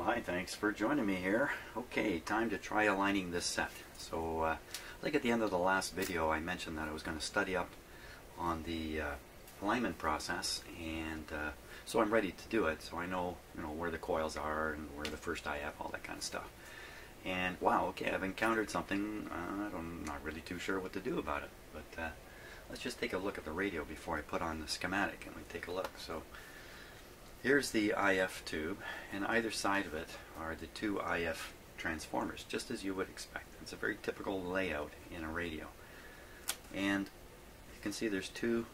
hi, thanks for joining me here. Okay, time to try aligning this set. So, I think at the end of the last video I mentioned that I was going to study up on the alignment process, and so I'm ready to do it. So I know, where the coils are and where the first IF, all that kind of stuff. And wow, okay, I've encountered something. I'm not really too sure what to do about it. But let's just take a look at the radio before I put on the schematic, and we take a look. So here's the IF tube, and either side of it are the two IF transformers, just as you would expect. It's a very typical layout in a radio. And you can see there's two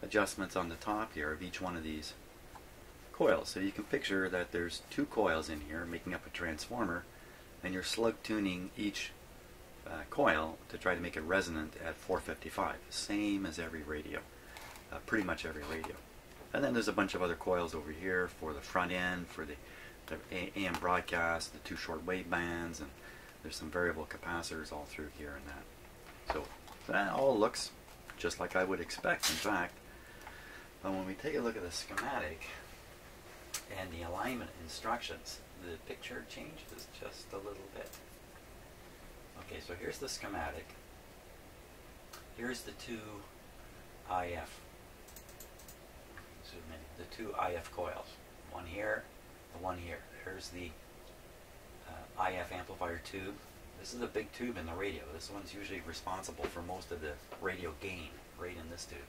adjustments on the top here of each one of these coils. So you can picture that there's two coils in here making up a transformer, and you're slug tuning each coil to try to make it resonant at 455, same as every radio, pretty much every radio. And then there's a bunch of other coils over here for the front end, for the AM broadcast, the two short wave bands, and there's some variable capacitors all through here and that. So that all looks just like I would expect, in fact. But when we take a look at the schematic and the alignment instructions, the picture changes just a little bit. Okay, so here's the schematic. Here's the two IF. Zoom in. The two IF coils. One here, the one here. Here's the IF amplifier tube. This is a big tube in the radio. This one's usually responsible for most of the radio gain right in this tube.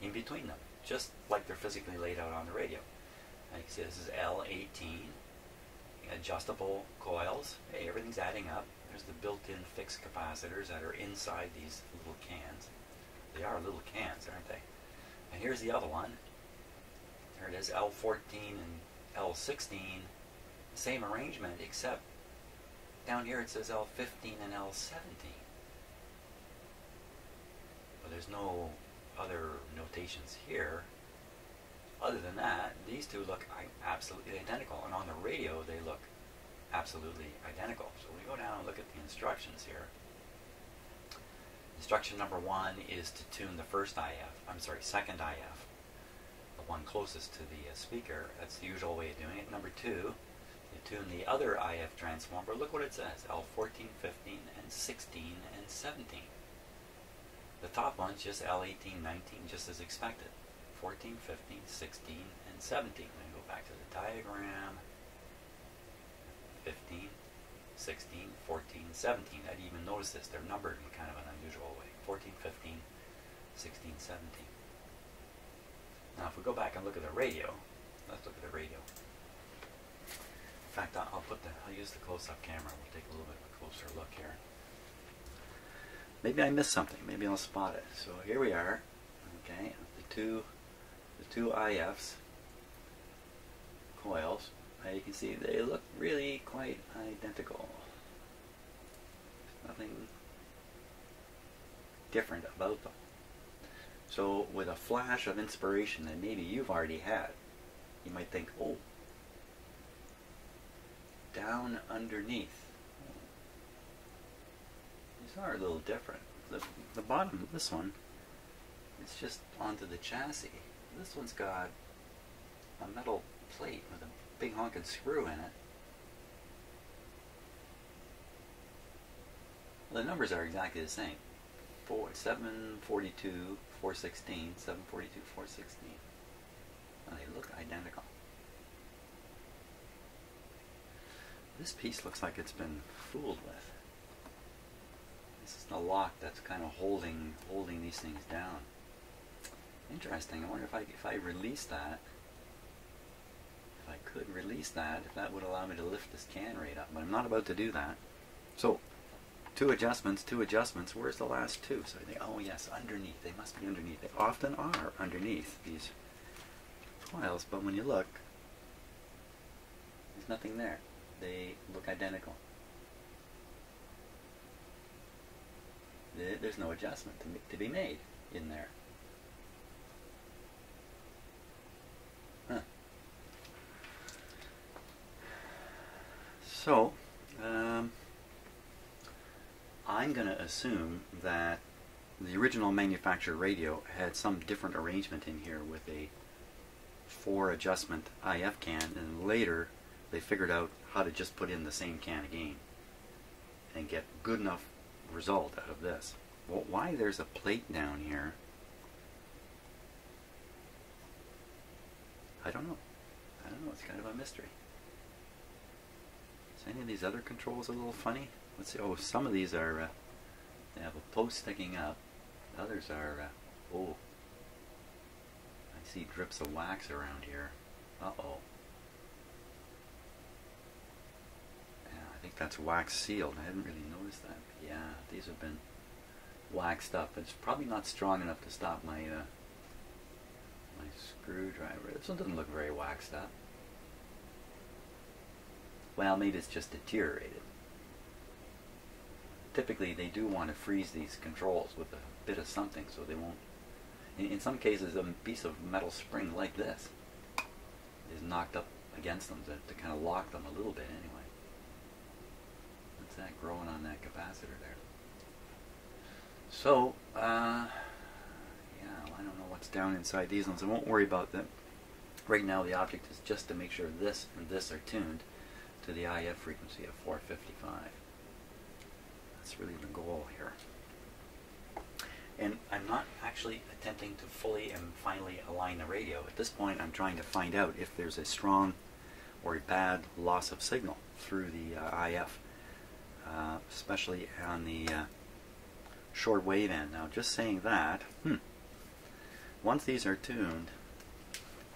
In between them, just like they're physically laid out on the radio. And you can see this is L18. Adjustable coils. Hey, everything's adding up. There's the built-in fixed capacitors that are inside these little cans. They are little cans, aren't they? And here's the other one. There it is, L14 and L16. Same arrangement, except down here it says L15 and L17. But there's no other notations here. Other than that, these two look absolutely identical, and on the radio they look absolutely identical. So we go down and look at the instructions here. Instruction number 1 is to tune the second IF, the one closest to the speaker. That's the usual way of doing it. Number 2, you tune the other IF transformer. Look what it says, L14, 15, and 16, and 17. The top one's just L18, 19, just as expected. 14, 15, 16, and 17. Let me go back to the diagram. 15, 16, 14, 17. I didn't even notice this. They're numbered in kind of an unusual way. 14, 15, 16, 17. Now if we go back and look at the radio, let's look at the radio. In fact, I'll use the close-up camera. We'll take a little bit of a closer look here. Maybe I missed something. Maybe I'll spot it. So here we are. Okay, the two IFs coils. You can see they look really quite identical. There's nothing different about them. So with a flash of inspiration that maybe you've already had, you might think, oh, down underneath. These are a little different. The bottom of this one, it's just onto the chassis. This one's got a metal plate with a big honking screw in it. Well, the numbers are exactly the same. 742, 416, 742, 416. Well, they look identical. This piece looks like it's been fooled with. This is the lock that's kind of holding these things down. Interesting. I wonder if I release that, if I could release that, if that would allow me to lift this can right up. But I'm not about to do that. So, two adjustments. Where's the last two? So I think, oh yes, underneath. They must be underneath. They often are underneath these coils, but when you look, there's nothing there. They look identical. There's no adjustment to be made in there. Huh. So, I'm going to assume that the original manufacturer radio had some different arrangement in here with a 4 adjustment IF can, and later they figured out how to just put in the same can of gain and get good enough result out of this. Well, why there's a plate down here, I don't know. It's kind of a mystery. Is any of these other controls a little funny? Let's see. Oh, some of these are, they have a post sticking up. Others are, oh, I see drips of wax around here. Uh-oh. Yeah, I think that's wax sealed. I hadn't really noticed that. Yeah, these have been waxed up. It's probably not strong enough to stop my my screwdriver. This one doesn't look very waxed up. Well, maybe it's just deteriorated. Typically, they do want to freeze these controls with a bit of something so they won't. In some cases, a piece of metal spring like this is knocked up against them to kind of lock them a little bit anyway. What's that growing on that capacitor there? So, yeah, I don't know what's down inside these ones. I won't worry about them. Right now, the object is just to make sure this and this are tuned to the IF frequency of 455. That's really the goal here. And I'm not actually attempting to fully and finally align the radio. At this point, I'm trying to find out if there's a strong or a bad loss of signal through the IF, especially on the short wave end. Now, just saying that, once these are tuned,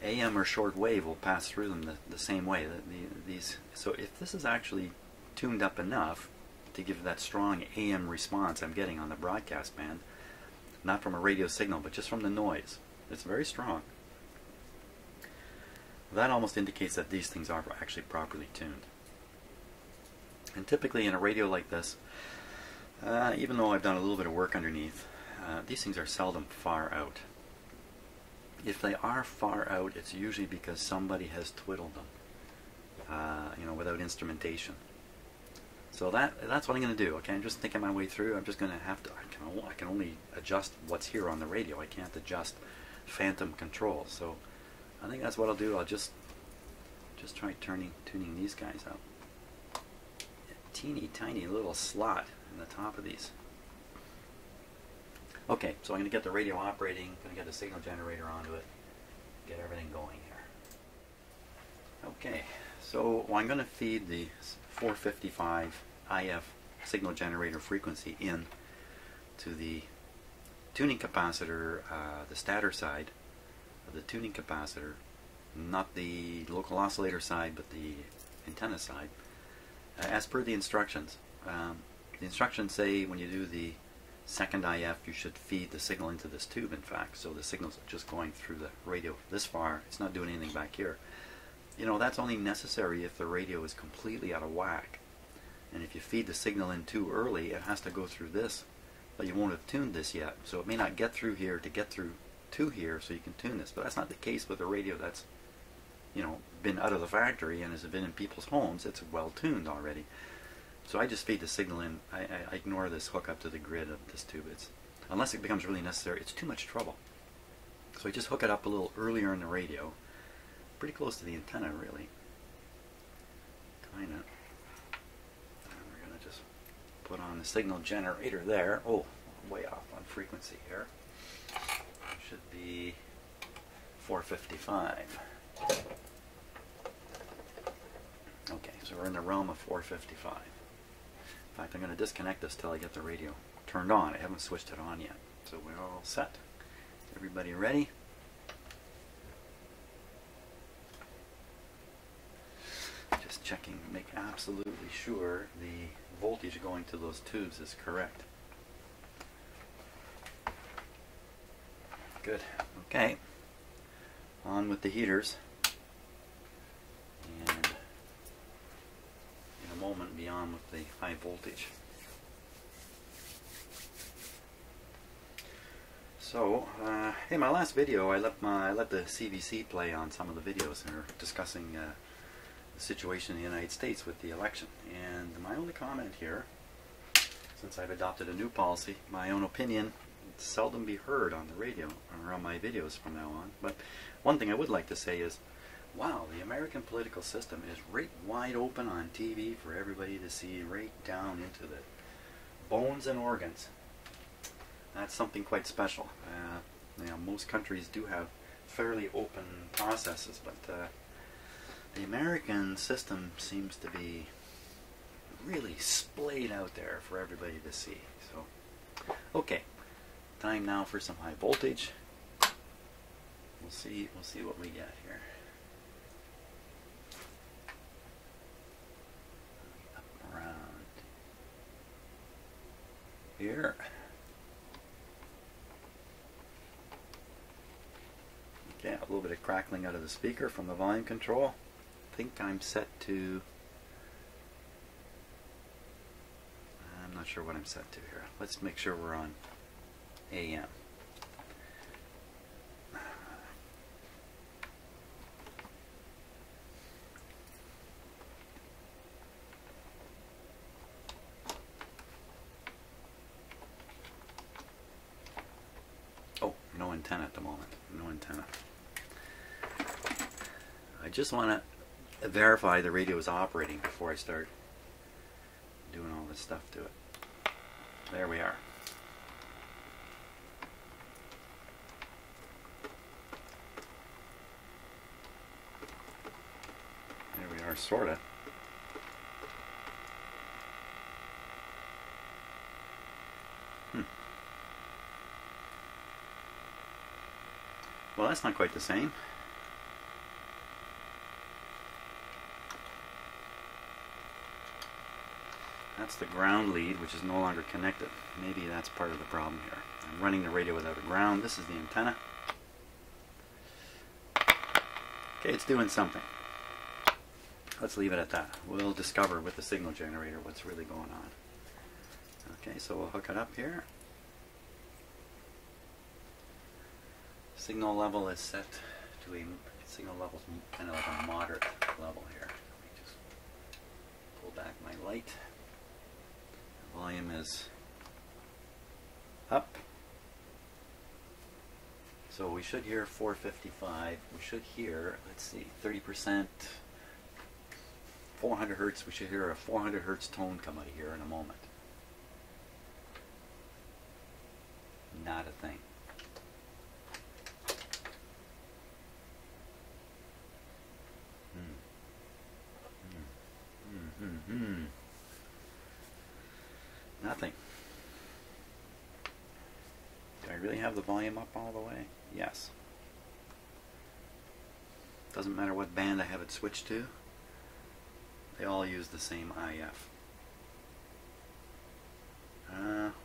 AM or short wave will pass through them the same way. So if this is actually tuned up enough to give that strong AM response I'm getting on the broadcast band, not from a radio signal, but just from the noise, it's very strong. That almost indicates that these things are actually properly tuned. And typically in a radio like this, even though I've done a little bit of work underneath, these things are seldom far out. If they are far out, it's usually because somebody has twiddled them, you know, without instrumentation. So that's what I'm going to do. Okay, I'm just thinking my way through. I'm just going to have to. I can only adjust what's here on the radio. I can't adjust phantom controls. So I think that's what I'll do. I'll just try tuning these guys up. A teeny tiny little slot in the top of these. Okay, so I'm going to get the radio operating. Going to get a signal generator onto it. Get everything going here. Okay, so I'm going to feed the 455 IF signal generator frequency in to the tuning capacitor, the stator side of the tuning capacitor, not the local oscillator side, but the antenna side, as per the instructions. The instructions say when you do the second IF, you should feed the signal into this tube, in fact, so the signal's just going through the radio this far. It's not doing anything back here. You know, that's only necessary if the radio is completely out of whack. And if you feed the signal in too early, it has to go through this, but you won't have tuned this yet. So it may not get through here to get through to here so you can tune this. But that's not the case with a radio that's, you know, been out of the factory and has been in people's homes. It's well tuned already. So I just feed the signal in. I ignore this hookup to the grid of this tube. Unless it becomes really necessary, it's too much trouble. So I just hook it up a little earlier in the radio. Pretty close to the antenna, really. Kinda. And we're gonna just put on the signal generator there. Oh, way off on frequency here. Should be 455. Okay, so we're in the realm of 455. In fact, I'm going to disconnect this till I get the radio turned on. I haven't switched it on yet. So we're all set. Everybody ready? Just checking, make absolutely sure the voltage going to those tubes is correct. Good. Okay. On with the heaters. And in a moment, be on with the high voltage. So, in my last video, I let the CVC play on some of the videos that are discussing the situation in the United States with the election. And my only comment here, since I've adopted a new policy, my own opinion seldom be heard on the radio or on my videos from now on. But one thing I would like to say is, Wow, the American political system is right wide open on TV for everybody to see, right down into the bones and organs. That's something quite special. Most countries do have fairly open processes, but the American system seems to be really splayed out there for everybody to see. So, okay, time now for some high voltage. We'll see what we get here. Up around here. Okay, a little bit of crackling out of the speaker from the volume control. I think I'm set to, I'm not sure what I'm set to here. Let's make sure we're on AM. Oh, no antenna at the moment. No antenna. I just want to verify the radio is operating before I start doing all this stuff to it. There we are. There we are, sorta. Well, that's not quite the same. That's the ground lead, which is no longer connected. Maybe that's part of the problem here. I'm running the radio without a ground. This is the antenna. Okay, it's doing something. Let's leave it at that. We'll discover with the signal generator what's really going on. Okay, so we'll hook it up here. Signal level is set to a signal level, kind of like a moderate level here. Let me just pull back my light. The volume is up. So we should hear 455. We should hear, let's see, 30%, 400 hertz. We should hear a 400 hertz tone come out of here in a moment. Not a thing. Nothing. Do I really have the volume up all the way? Yes. Doesn't matter what band I have it switched to. They all use the same IF.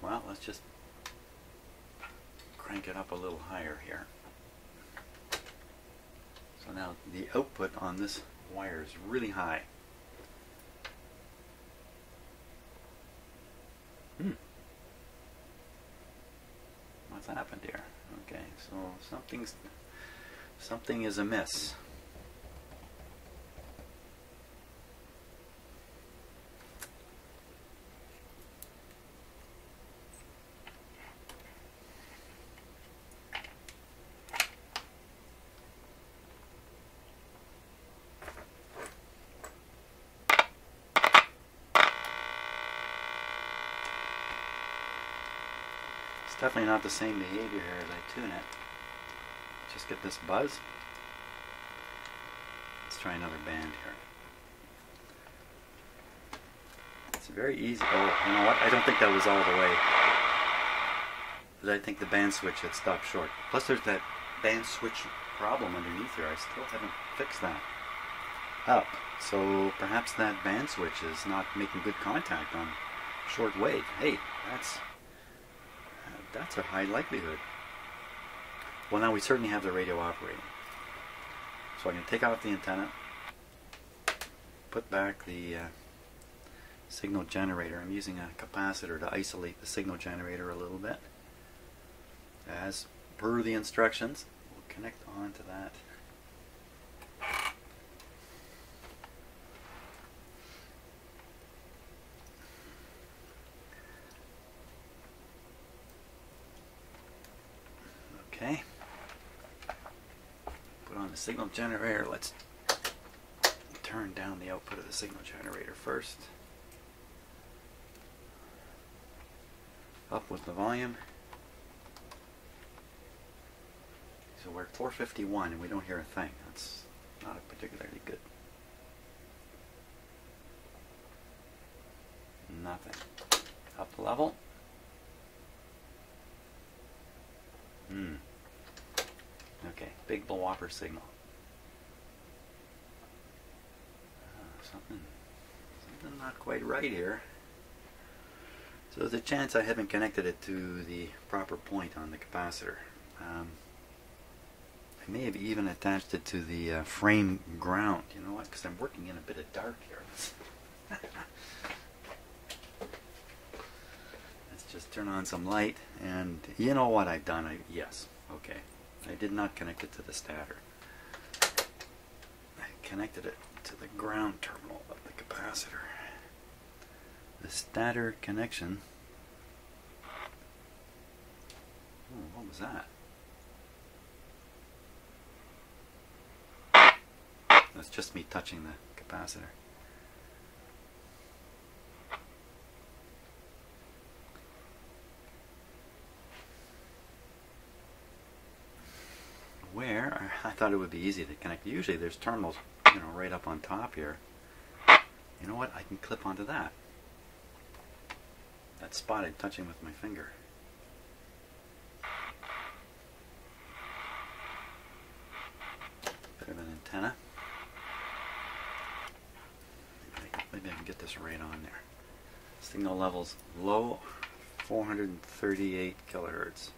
Well, let's just crank it up a little higher here. So now the output on this wire is really high. What's happened here? Okay, so something is amiss. It's definitely not the same behavior here as I tune it. Just get this buzz. Let's try another band here. It's very easy. Oh, you know what? I don't think that was all the way. Because I think the band switch had stopped short. Plus there's that band switch problem underneath here. I still haven't fixed that up. So perhaps that band switch is not making good contact on short wave. Hey, that's a high likelihood. Well, now we certainly have the radio operating. So I can take off the antenna, put back the signal generator. I'm using a capacitor to isolate the signal generator a little bit. As per the instructions, we'll connect on to that. Okay. Put on the signal generator. Let's turn down the output of the signal generator first. Up with the volume. So we're at 451 and we don't hear a thing. That's not particularly good. Nothing. Up the level. Okay, big whopper signal. Something not quite right here. So there's a chance I haven't connected it to the proper point on the capacitor. I may have even attached it to the frame ground. You know what? Because I'm working in a bit of dark here. Let's just turn on some light. And you know what I've done? Yes. Okay. I did not connect it to the stator. I connected it to the ground terminal of the capacitor. The stator connection. Oh, what was that? That's just me touching the capacitor. Where I thought it would be easy to connect. Usually there's terminals, you know, right up on top here. You know what? I can clip onto that. That spot I'm touching with my finger. Bit of an antenna. Maybe I can get this right on there. Signal levels low, 438 kilohertz.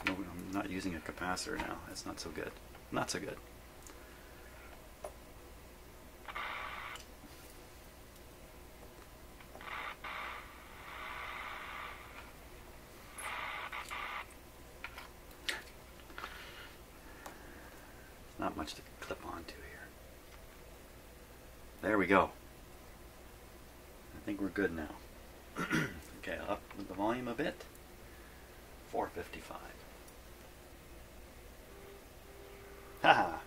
No, I'm not using a capacitor now. That's not so good. Not so good. Not much to clip onto here. There we go. I think we're good now. Okay, up with the volume a bit. 455. Haha.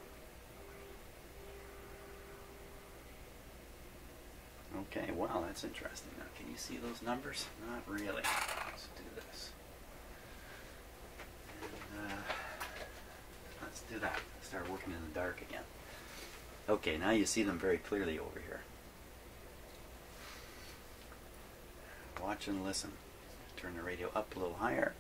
Okay, well, that's interesting. Now, can you see those numbers? Not really. Let's do this. And, let's do that. Start working in the dark again. Okay, now you see them very clearly over here. Watch and listen. Turn the radio up a little higher.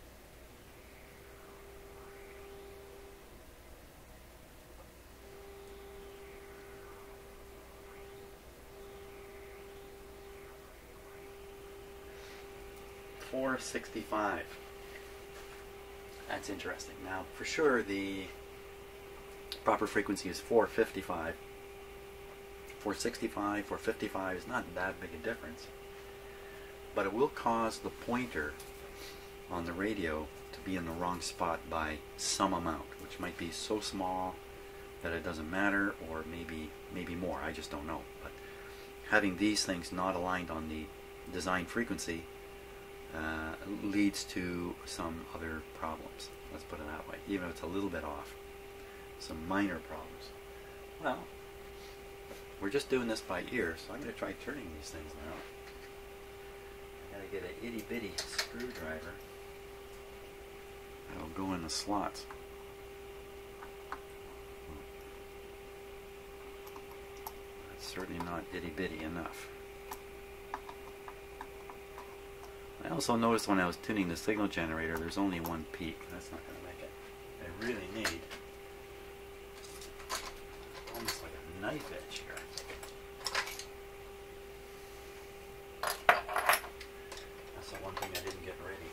.465. That's interesting. Now, for sure, the proper frequency is 455. 465, 455 is not that big a difference. But it will cause the pointer on the radio to be in the wrong spot by some amount, which might be so small that it doesn't matter, or maybe more. I just don't know. But having these things not aligned on the design frequency leads to some other problems. Let's put it that way. Even if it's a little bit off. Some minor problems. Well, we're just doing this by ear, so I'm going to try turning these things now. I got to get an itty bitty screwdriver that'll go in the slots. That's certainly not itty bitty enough. I also noticed when I was tuning the signal generator, there's only one peak. That's not going to make it. I really need almost like a knife edge here. That's the one thing I didn't get ready.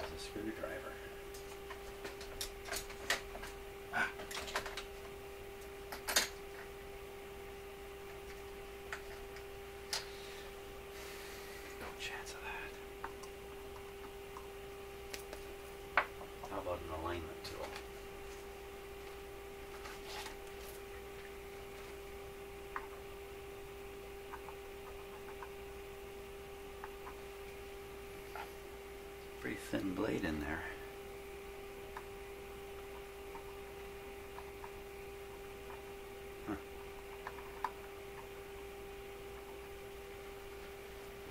Is a screwdriver. Ah. No chance of that. How about an alignment tool? Pretty thin blade in there.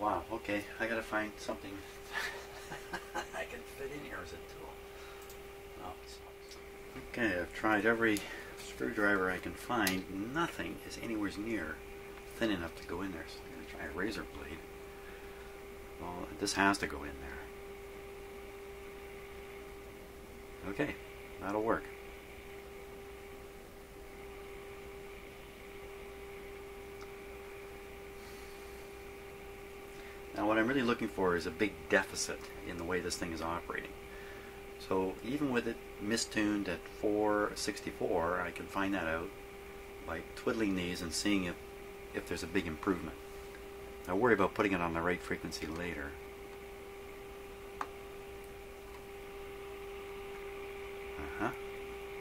Wow, okay, I gotta find something I can fit in here as a tool. Oh, okay, I've tried every screwdriver I can find. Nothing is anywhere near thin enough to go in there. So I'm gonna try a razor blade. Well, this has to go in there. Okay, that'll work. Now what I'm really looking for is a big deficit in the way this thing is operating. So even with it mistuned at 464, I can find that out by twiddling these and seeing if there's a big improvement. I'll worry about putting it on the right frequency later.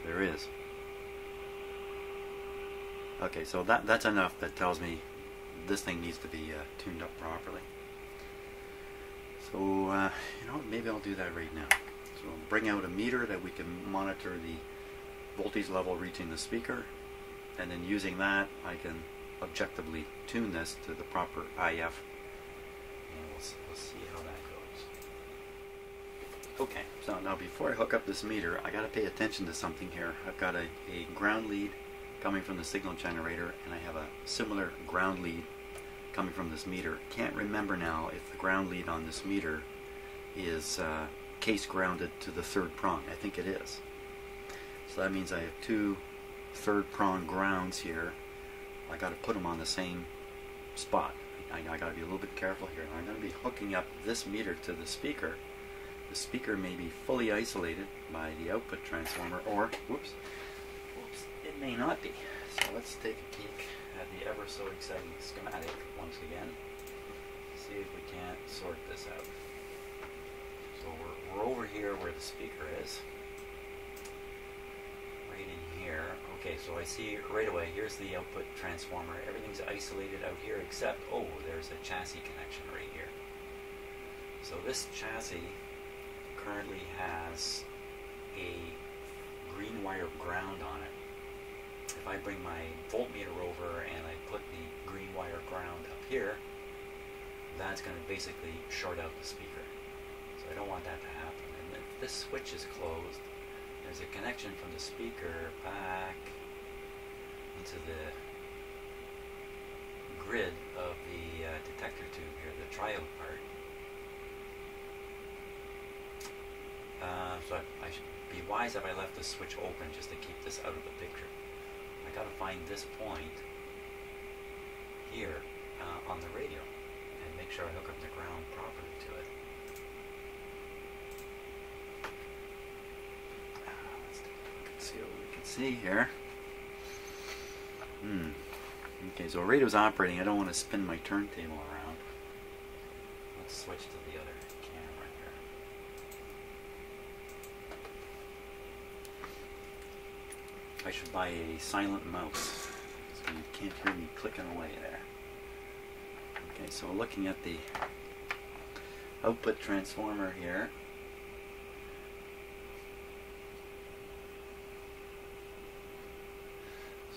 There is. Okay, so that's enough. That tells me this thing needs to be tuned up properly. So, you know what, maybe I'll do that right now. So I'll bring out a meter that we can monitor the voltage level reaching the speaker, and then using that I can objectively tune this to the proper IF, and we'll see how that goes. Okay, so now before I hook up this meter, I got to pay attention to something here. I've got a ground lead coming from the signal generator, and I have a similar ground lead coming from this meter. Can't remember now if the ground lead on this meter is case grounded to the third prong. I think it is. So that means I have two third prong grounds here. I got to put them on the same spot. I got to be a little bit careful here. I'm going to be hooking up this meter to the speaker. The speaker may be fully isolated by the output transformer, or whoops, it may not be. So let's take a peek at the ever so exciting schematic once again. See if we can't sort this out. So we're over here where the speaker is. Right in here. Okay, so I see right away, here's the output transformer. Everything's isolated out here except, oh, there's a chassis connection right here. So this chassis currently has a green wire ground on it. If I bring my voltmeter over and I put the green wire ground up here, that's going to basically short out the speaker. So I don't want that to happen. And if this switch is closed, there's a connection from the speaker back into the grid of the detector tube here, the triode part. So I should be wise if I left the switch open just to keep this out of the picture. I got to find this point here on the radio and make sure I hook up the ground properly to it. Let's take a look and see what we can see here. Okay, so radio's operating. I don't want to spin my turntable around. Let's switch to the other camera here. I should buy a silent mouse so you can't hear me clicking away there. Okay, so looking at the output transformer here.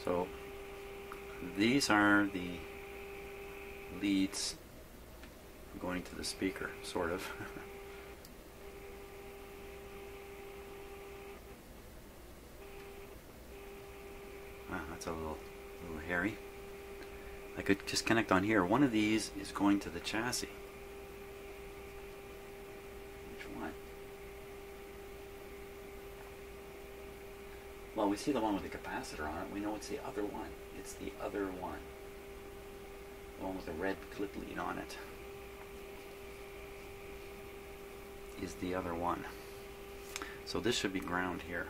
So these are the leads going to the speaker, sort of. That's a little hairy. I could just connect on here. One of these is going to the chassis. Which one? Well, we see the one with the capacitor on it. We know it's the other one. It's the other one. The one with the red clip lead on it is the other one. So this should be ground here.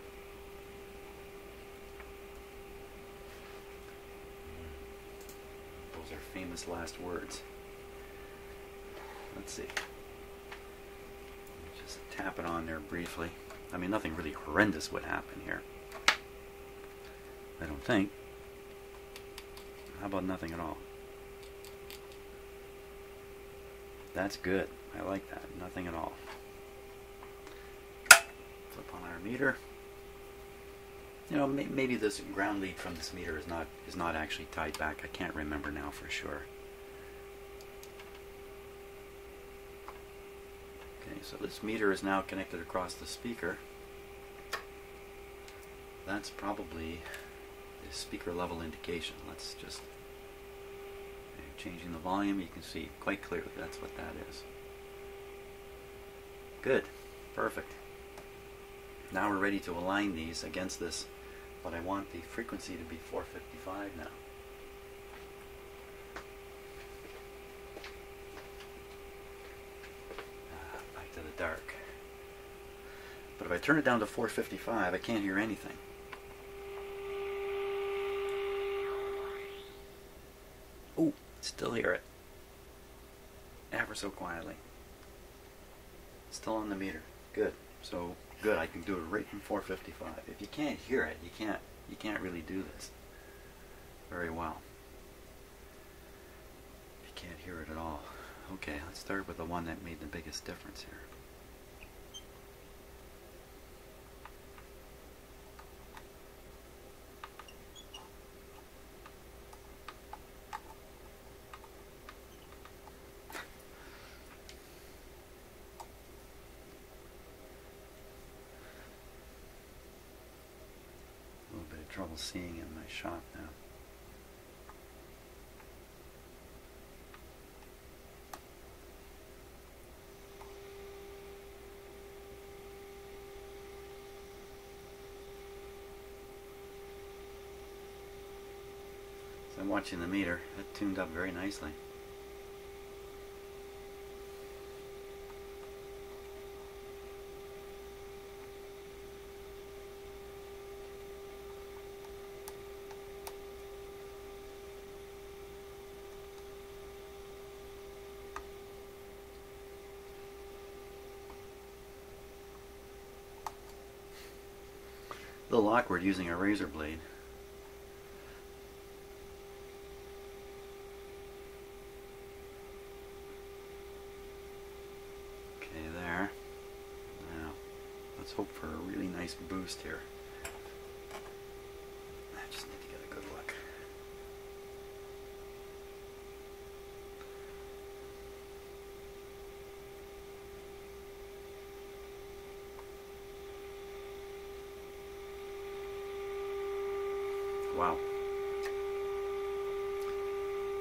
Those are famous last words. Let's see. Just tap it on there briefly. I mean, nothing really horrendous would happen here. I don't think. How about nothing at all? That's good. I like that. Nothing at all. Flip on our meter. You know, maybe this ground lead from this meter is not actually tied back. I can't remember now for sure. so this meter is now connected across the speaker. That's probably the speaker level indication. Let's just, changing the volume, you can see quite clearly that's what that is. Good, perfect. Now we're ready to align these against this, but I want the frequency to be 455 now. Back to the dark. But if I turn it down to 455, I can't hear anything. Oh, still hear it. Ever so quietly. Still on the meter. Good. So good, I can do it right from 455. If you can't hear it, you can't really do this very well. You can't hear it at all. Okay, let's start with the one that made the biggest difference here. Trouble seeing in my shop now. So I'm watching the meter. It tuned up very nicely. A little awkward using a razor blade. Okay, there. Now, let's hope for a really nice boost here. I just need to get a good look. Wow.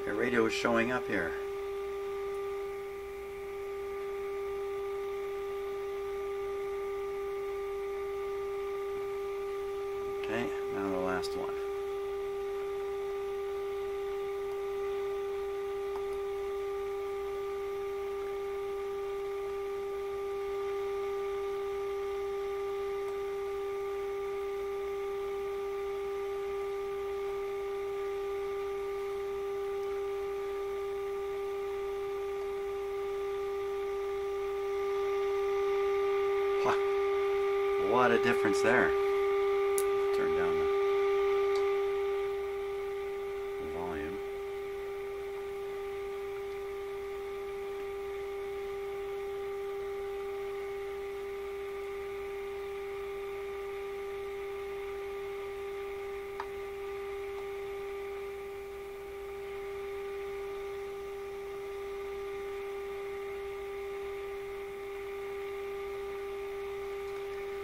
The radio is showing up here. Okay, now the last one. What a difference there. Turn down the volume.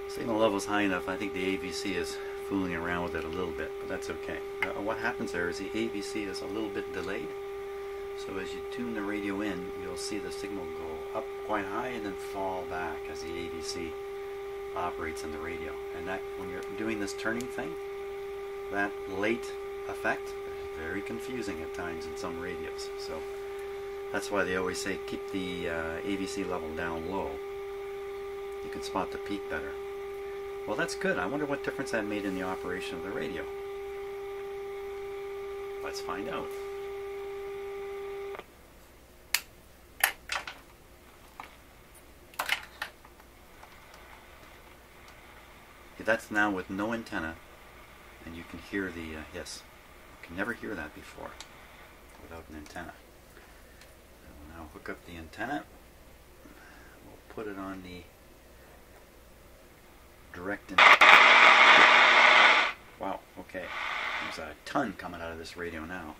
Signal level's high enough. I think the AVC is fooling around with it a little bit, but that's okay. What happens there is the AVC is a little bit delayed. So as you tune the radio in, you'll see the signal go up quite high and then fall back as the AVC operates in the radio. And that, when you're doing this turning thing, that late effect is very confusing at times in some radios. So that's why they always say keep the AVC level down low. You can spot the peak better. Well, that's good. I wonder what difference that made in the operation of the radio. Let's find out. Okay, that's now with no antenna, and you can hear the hiss. You can never hear that before without an antenna. I will now hook up the antenna. We'll put it on the direct. Wow, okay. There's a ton coming out of this radio now.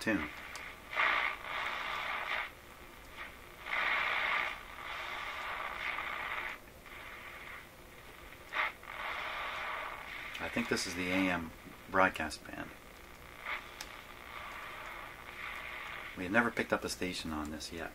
tune. I think this is the AM broadcast band. We have never picked up a station on this yet.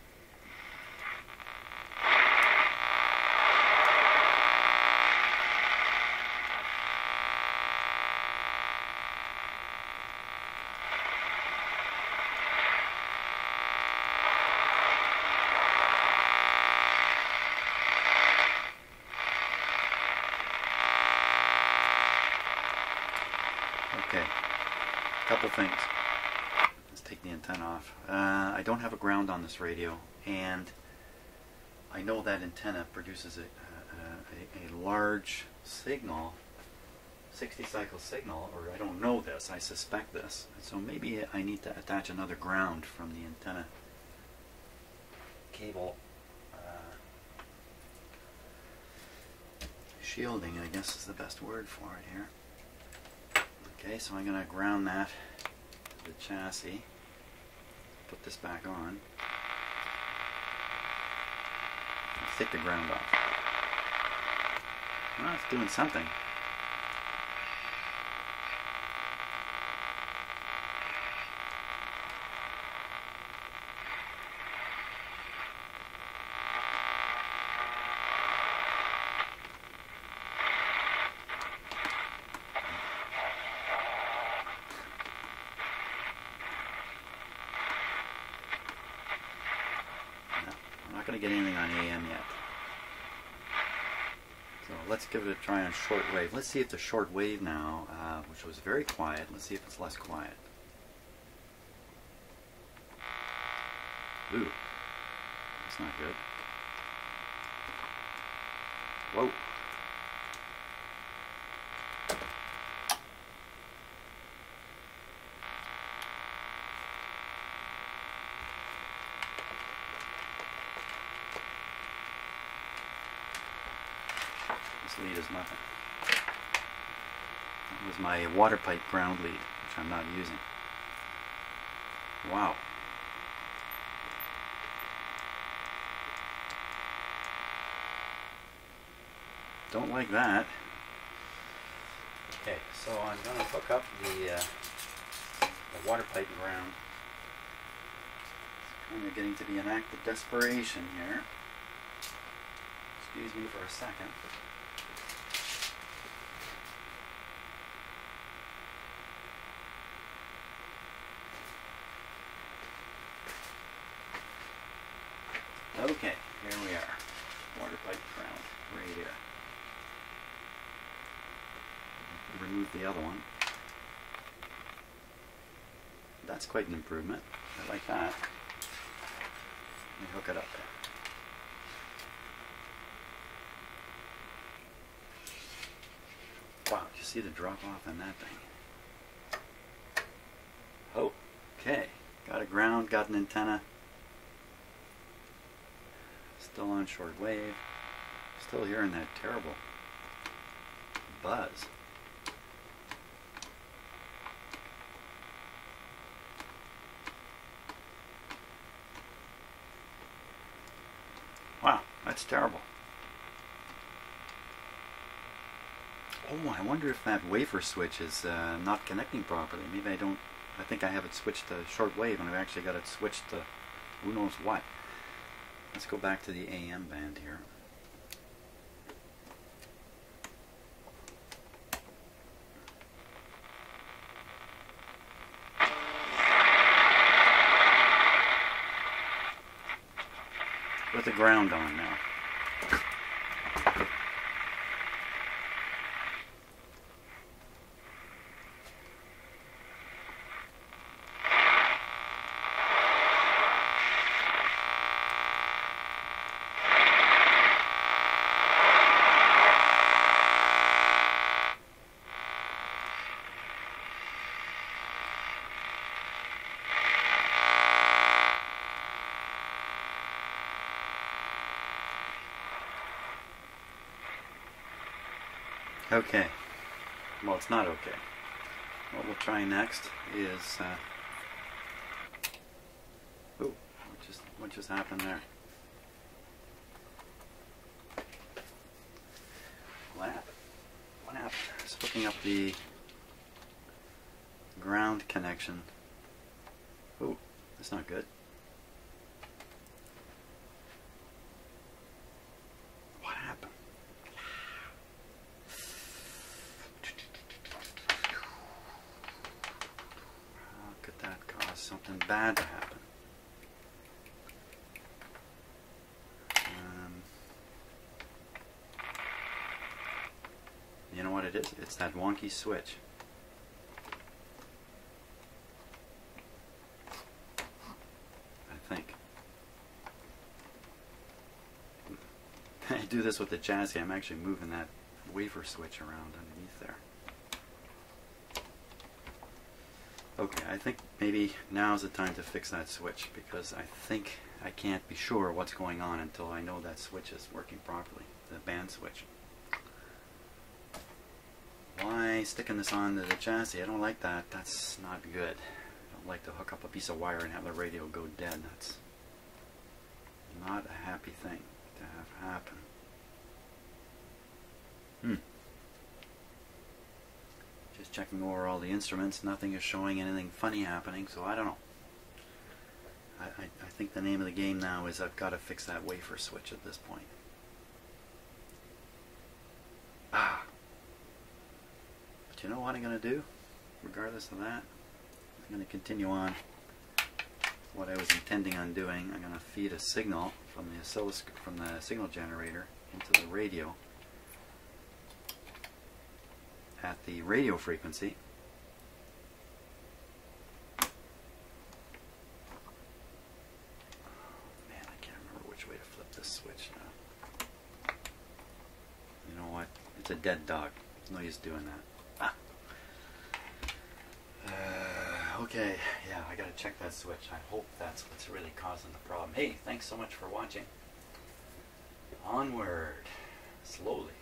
Okay, couple things. Let's take the antenna off. I don't have a ground on this radio, and I know that antenna produces a large signal, 60 cycle signal, or I don't know this, I suspect this. So maybe I need to attach another ground from the antenna cable shielding, I guess is the best word for it here. Okay, so I'm going to ground that to the chassis, put this back on, and take the ground off. Well, it's doing something. I'm not going to get anything on AM yet. So let's give it a try on shortwave. Let's see if the shortwave now, which was very quiet, let's see if it's less quiet. Ooh, that's not good. Whoa. This lead is nothing. That was my water pipe ground lead, which I'm not using. Wow. Don't like that. Okay, so I'm going to hook up the water pipe ground. It's kind of getting to be an act of desperation here. Excuse me for a second. Okay, here we are. Water pipe ground right here. Remove the other one. That's quite an improvement. I like that. Let me hook it up there. Wow, you see the drop off on that thing? Oh, okay. Got a ground, got an antenna. Still on short wave. Still hearing that terrible buzz. Wow, that's terrible. Oh, I wonder if that wafer switch is not connecting properly. Maybe I think I have it switched to short wave and I've actually got it switched to who knows what. Let's go back to the AM band here. With the ground on now. Okay. Well, it's not okay. What we'll try next is What just happened there? What happened? What happened? Just hooking up the ground connection. Oh, that's not good. What happened? How could that cause something bad to happen? You know what it is? It's that wonky switch. I think. I do this with the chassis. I'm actually moving that wafer switch around underneath there. Okay, I think maybe now's the time to fix that switch, because I think I can't be sure what's going on until I know that switch is working properly, the band switch. Why sticking this onto the chassis? I don't like that. That's not good. I don't like to hook up a piece of wire and have the radio go dead. That's not a happy thing to have happen. Just checking over all the instruments. Nothing is showing anything funny happening, so I don't know. I think the name of the game now is I've got to fix that wafer switch at this point. But you know what I'm going to do? Regardless of that, I'm going to continue on what I was intending on doing. I'm going to feed a signal from the oscilloscope, from the signal generator into the radio at the radio frequency. Man, I can't remember which way to flip this switch now. You know what? It's a dead dog. No use doing that. Okay, yeah, I gotta check that switch. I hope that's what's really causing the problem. Hey, thanks so much for watching. Onward, slowly.